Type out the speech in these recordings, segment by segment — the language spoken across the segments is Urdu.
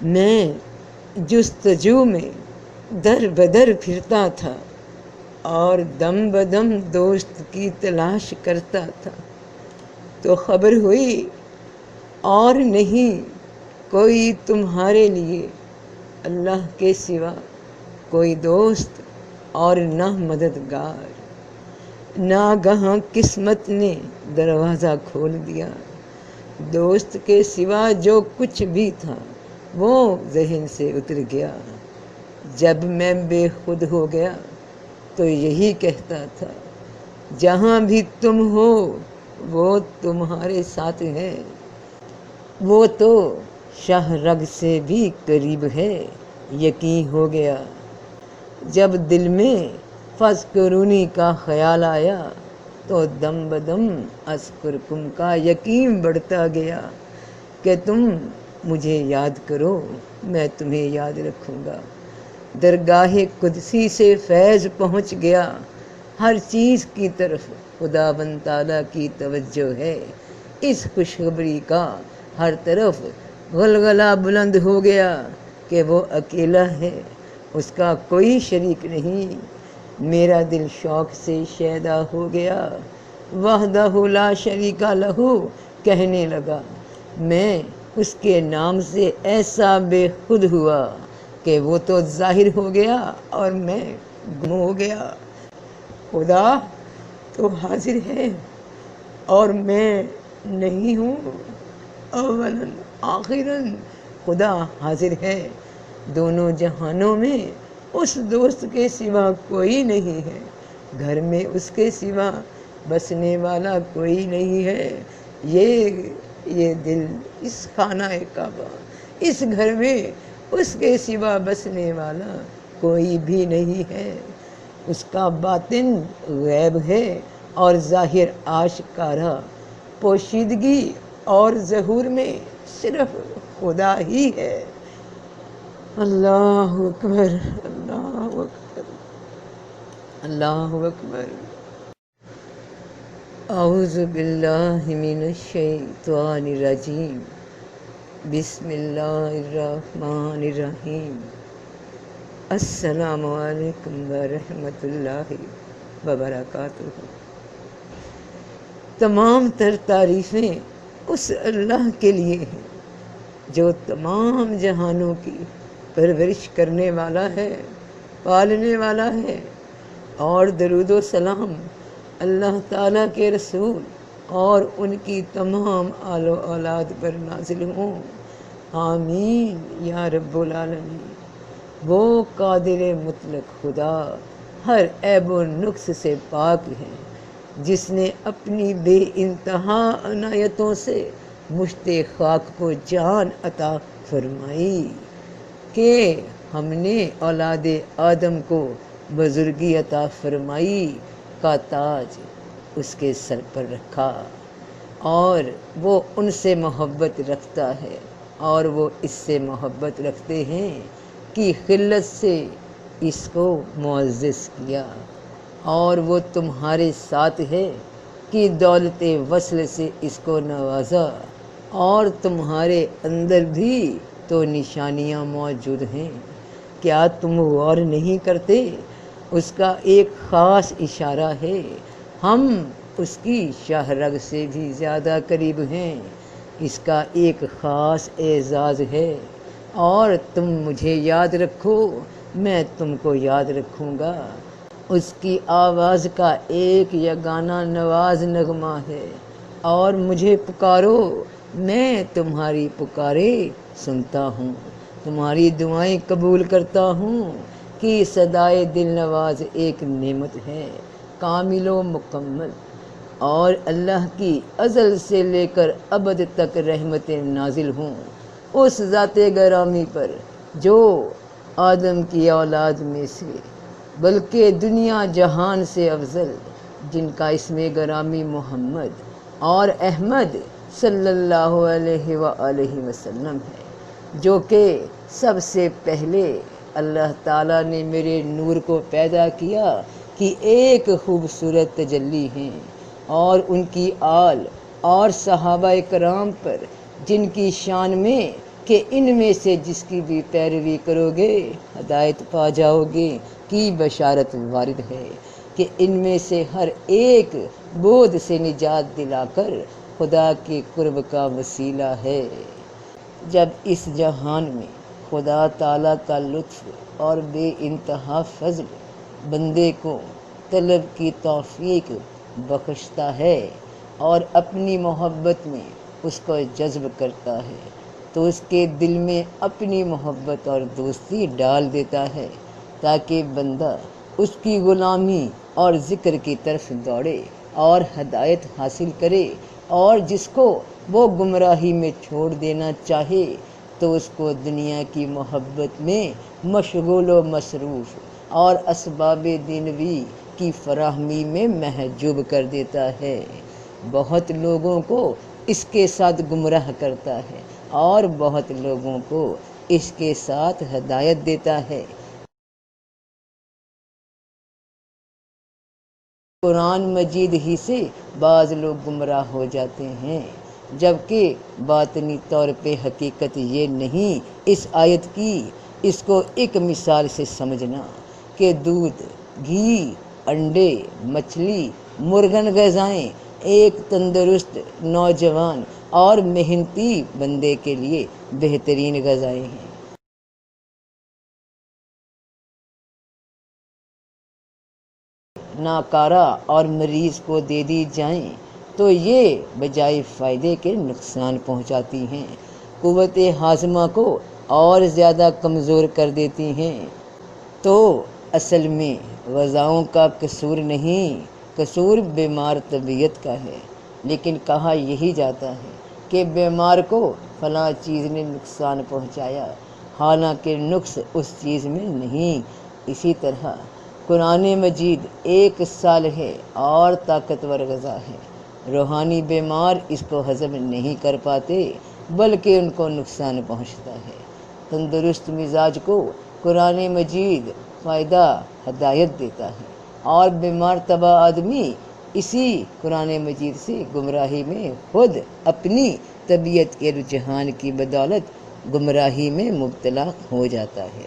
میں جستجو میں در بدر پھرتا تھا اور دم بدم دوست کی تلاش کرتا تھا، تو خبر ہوئی اور نہیں کوئی تمہارے لیے اللہ کے سوا کوئی دوست اور نہ مددگار۔ ناگہاں قسمت نے دروازہ کھول دیا، دوست کے سوا جو کچھ بھی تھا وہ ذہن سے اتر گیا۔ جب میں بے خود ہو گیا تو یہی کہتا تھا، جہاں بھی تم ہو وہ تمہارے ساتھ ہے، وہ تو شاہ رگ سے بھی قریب ہے، یقین ہو گیا۔ جب دل میں فاذکرونی کا خیال آیا تو دم بدم اذکرکم کا یقین بڑھتا گیا کہ تم مجھے یاد کرو، میں تمہیں یاد رکھوں گا۔ درگاہ قدسی سے فیض پہنچ گیا، ہر چیز کی طرف خداوند تعالیٰ کی توجہ ہے۔ اس خوشخبری کا ہر طرف غلغلہ بلند ہو گیا کہ وہ اکیلا ہے، اس کا کوئی شریک نہیں۔ میرا دل شوق سے شیدا ہو گیا، وحدہ لا شریک لہ کہنے لگا۔ میں اس کے نام سے ایسا بے خود ہوا کہ وہ تو ظاہر ہو گیا اور میں گم ہو گیا۔ خدا تو حاضر ہے اور میں نہیں ہوں، اولاً آخراً خدا حاضر ہے۔ دونوں جہانوں میں اس دوست کے سوا کوئی نہیں ہے، گھر میں اس کے سوا بسنے والا کوئی نہیں ہے۔ یہ دل، اس خانہ کعبہ، اس گھر میں اس کے سوا بسنے والا کوئی بھی نہیں ہے۔ اس کا باطن غیب ہے اور ظاہر آشکارا، پوشیدگی اور ظہور میں صرف خدا ہی ہے۔ اللہ اکبر، اللہ اکبر، اللہ اکبر۔ اعوذ باللہ من الشیطان الرجیم، بسم اللہ الرحمن الرحیم۔ السلام علیکم ورحمۃ اللہ وبرکاتہ۔ تمام تر تعریفیں اس اللہ کے لیے ہیں جو تمام جہانوں کی پرورش کرنے والا ہے، پالنے والا ہے، اور درود و سلام اللہ تعالیٰ کے رسول اور ان کی تمام آل و اولاد پر نازل ہوں، آمین یا رب العالمین۔ وہ قادر مطلق خدا ہر عیب و نقص سے پاک ہے، جس نے اپنی بے انتہا عنایتوں سے مشت خاک کو جان عطا فرمائی کہ ہم نے اولاد آدم کو بزرگی عطا فرمائی کا تاج اس کے سر پر رکھا، اور وہ ان سے محبت رکھتا ہے اور وہ اس سے محبت رکھتے ہیں کہ خلت سے اس کو معزز کیا، اور وہ تمہارے ساتھ ہے کہ دولت وصل سے اس کو نوازا، اور تمہارے اندر بھی تو نشانیاں موجود ہیں، کیا تم غور نہیں کرتے؟ اس کا ایک خاص اشارہ ہے، ہم اس کی شاہ رگ سے بھی زیادہ قریب ہیں، اس کا ایک خاص اعزاز ہے، اور تم مجھے یاد رکھو، میں تم کو یاد رکھوں گا۔ اس کی آواز کا ایک یگانہ نواز نغمہ ہے، اور مجھے پکارو، میں تمہاری پکارے سنتا ہوں، تمہاری دعائیں قبول کرتا ہوں، کہ صدائے دل نواز ایک نعمت ہے کامل و مکمل، اور اللہ کی ازل سے لے کر ابد تک رحمتیں نازل ہوں اس ذات گرامی پر جو آدم کی اولاد میں سے بلکہ دنیا جہان سے افضل، جن کا اسم گرامی محمد اور احمد صلی اللہ علیہ وآلہ وسلم ہے، جو کہ سب سے پہلے اللہ تعالیٰ نے میرے نور کو پیدا کیا کہ ایک خوبصورت تجلی ہیں، اور ان کی آل اور صحابہ کرام پر جن کی شان میں کہ ان میں سے جس کی بھی پیروی کرو گے ہدایت پا جاؤ گے کی بشارت وارد ہے کہ ان میں سے ہر ایک بودھ سے نجات دلا کر خدا کے قرب کا وسیلہ ہے۔ جب اس جہان میں خدا تعالیٰ کا لطف اور بے انتہا فضل بندے کو طلب کی توفیق بخشتا ہے اور اپنی محبت میں اس کو جذب کرتا ہے تو اس کے دل میں اپنی محبت اور دوستی ڈال دیتا ہے تاکہ بندہ اس کی غلامی اور ذکر کی طرف دوڑے اور ہدایت حاصل کرے، اور جس کو وہ گمراہی میں چھوڑ دینا چاہے تو اس کو دنیا کی محبت میں مشغول و مصروف اور اسباب دنیوی کی فراہمی میں محجوب کر دیتا ہے۔ بہت لوگوں کو اس کے ساتھ گمراہ کرتا ہے اور بہت لوگوں کو اس کے ساتھ ہدایت دیتا ہے۔ قرآن مجید ہی سے بعض لوگ گمراہ ہو جاتے ہیں، جبکہ باطنی طور پہ حقیقت یہ نہیں۔ اس آیت کی اس کو ایک مثال سے سمجھنا کہ دودھ، گھی، انڈے، مچھلی، مرغن غذائیں ایک تندرست، نوجوان اور محنتی بندے کے لیے بہترین غذائیں ہیں۔ ناکارہ اور مریض کو دے دی جائیں تو یہ بجائے فائدے کے نقصان پہنچاتی ہیں، قوت ہاضمہ کو اور زیادہ کمزور کر دیتی ہیں۔ تو اصل میں غذاؤں کا قصور نہیں، قصور بیمار طبیعت کا ہے، لیکن کہا یہی جاتا ہے کہ بیمار کو فلاں چیز نے نقصان پہنچایا، حالانکہ نقص اس چیز میں نہیں۔ اسی طرح قرآن مجید ایک صالح اور طاقتور غذا ہے، روحانی بیمار اس کو ہضم نہیں کر پاتے بلکہ ان کو نقصان پہنچتا ہے۔ تندرست مزاج کو قرآن مجید فائدہ، ہدایت دیتا ہے، اور بیمار طبع آدمی اسی قرآن مجید سے گمراہی میں خود اپنی طبیعت کے رجحان کی بدولت گمراہی میں مبتلا ہو جاتا ہے۔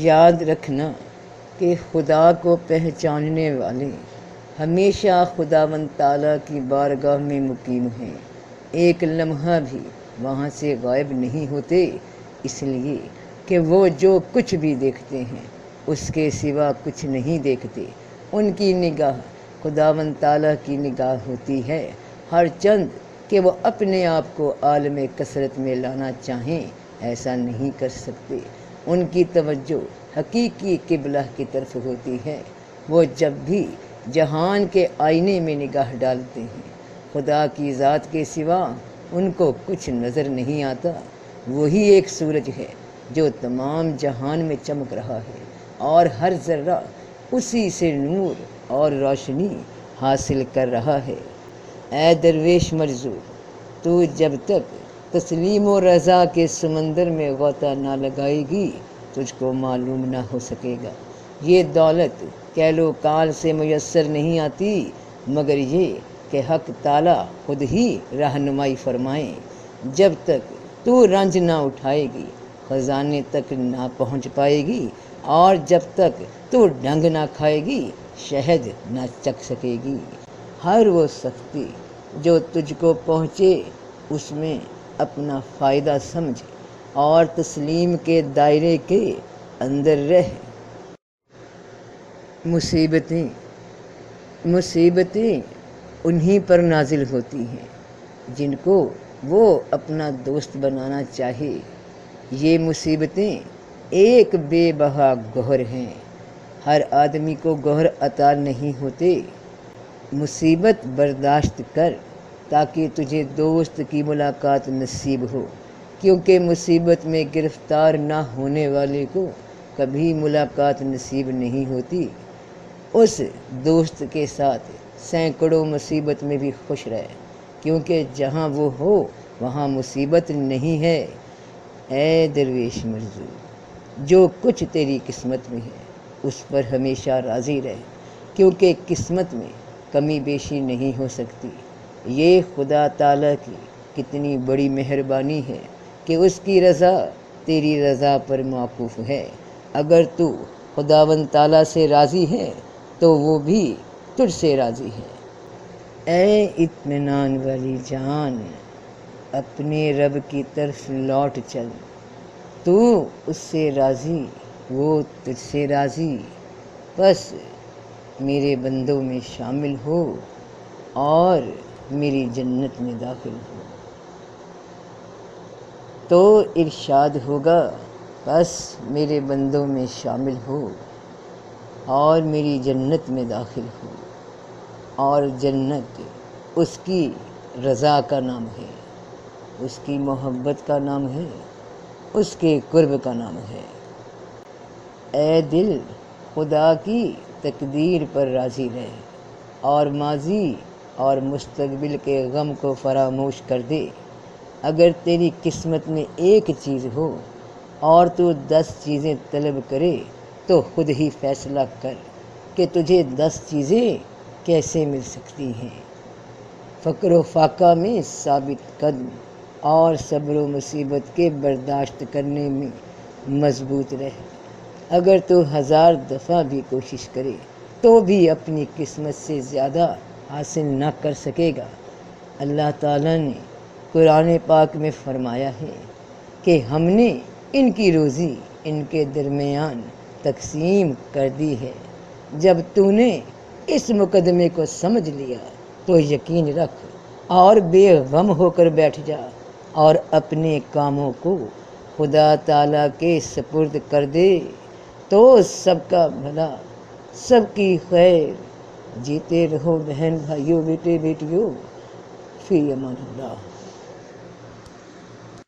یاد رکھنا کہ خدا کو پہچاننے والے ہمیشہ خداوند تعالیٰ کی بارگاہ میں مقیم ہیں، ایک لمحہ بھی وہاں سے غائب نہیں ہوتے، اس لیے کہ وہ جو کچھ بھی دیکھتے ہیں اس کے سوا کچھ نہیں دیکھتے۔ ان کی نگاہ خداوند تعالیٰ کی نگاہ ہوتی ہے، ہر چند کہ وہ اپنے آپ کو عالم کثرت میں لانا چاہیں ایسا نہیں کر سکتے۔ ان کی توجہ حقیقی قبلہ کی طرف ہوتی ہے۔ وہ جب بھی جہان کے آئینے میں نگاہ ڈالتے ہیں خدا کی ذات کے سوا ان کو کچھ نظر نہیں آتا۔ وہی ایک سورج ہے جو تمام جہان میں چمک رہا ہے اور ہر ذرہ اسی سے نور اور روشنی حاصل کر رہا ہے۔ اے درویش مرزو، تو جب تک تسلیم و رضا کے سمندر میں غوطہ نہ لگائے گی تجھ کو معلوم نہ ہو سکے گا۔ یہ دولت کیل و کال سے میسر نہیں آتی، مگر یہ کہ حق تعالیٰ خود ہی رہنمائی فرمائیں۔ جب تک تو رنج نہ اٹھائے گی خزانے تک نہ پہنچ پائے گی، اور جب تک تو ڈنگ نہ کھائے گی شہد نہ چکھ سکے گی۔ ہر وہ سختی جو تجھ کو پہنچے اس میں اپنا فائدہ سمجھ اور تسلیم کے دائرے کے اندر رہ۔ مصیبتیں انہی پر نازل ہوتی ہیں جن کو وہ اپنا دوست بنانا چاہے۔ یہ مصیبتیں ایک بے بہا گوہر ہیں، ہر آدمی کو گوہر عطا نہیں ہوتے۔ مصیبت برداشت کر تاکہ تجھے دوست کی ملاقات نصیب ہو، کیونکہ مصیبت میں گرفتار نہ ہونے والے کو کبھی ملاقات نصیب نہیں ہوتی۔ اس دوست کے ساتھ سینکڑوں مصیبت میں بھی خوش رہ، کیونکہ جہاں وہ ہو وہاں مصیبت نہیں ہے۔ اے درویش مرزو، جو کچھ تیری قسمت میں ہے اس پر ہمیشہ راضی رہ، کیونکہ قسمت میں کمی بیشی نہیں ہو سکتی۔ یہ خدا تعالیٰ کی کتنی بڑی مہربانی ہے کہ اس کی رضا تیری رضا پر موقوف ہے۔ اگر تو خداوند تعالیٰ سے راضی ہے تو وہ بھی تجھ سے راضی ہے۔ اے اطمینان والی جان، اپنے رب کی طرف لوٹ چل، تو اس سے راضی، وہ تجھ سے راضی، بس میرے بندوں میں شامل ہو اور میری جنت میں داخل ہو۔ تو ارشاد ہوگا، بس میرے بندوں میں شامل ہو اور میری جنت میں داخل ہو۔ اور جنت اس کی رضا کا نام ہے، اس کی محبت کا نام ہے، اس کے قرب کا نام ہے۔ اے دل، خدا کی تقدیر پر راضی رہ اور ماضی اور مستقبل کے غم کو فراموش کر دے۔ اگر تیری قسمت میں ایک چیز ہو اور تو 10 چیزیں طلب کرے تو خود ہی فیصلہ کر کہ تجھے 10 چیزیں کیسے مل سکتی ہیں۔ فقر و فاقہ میں ثابت قدم اور صبر و مصیبت کے برداشت کرنے میں مضبوط رہ۔ اگر تو 1000 دفعہ بھی کوشش کرے تو بھی اپنی قسمت سے زیادہ حاصل نہ کر سکے گا۔ اللہ تعالیٰ نے قرآن پاک میں فرمایا ہے کہ ہم نے ان کی روزی ان کے درمیان تقسیم کر دی ہے۔ جب تو نے اس مقدمے کو سمجھ لیا تو یقین رکھ اور بے غم ہو کر بیٹھ جا اور اپنے کاموں کو خدا تعالیٰ کے سپرد کر دے، تو سب کا بھلا، سب کی خیر۔ جیتے رہو بہن بھائیوں، بیٹے بیٹیوں، فی امان اللہ۔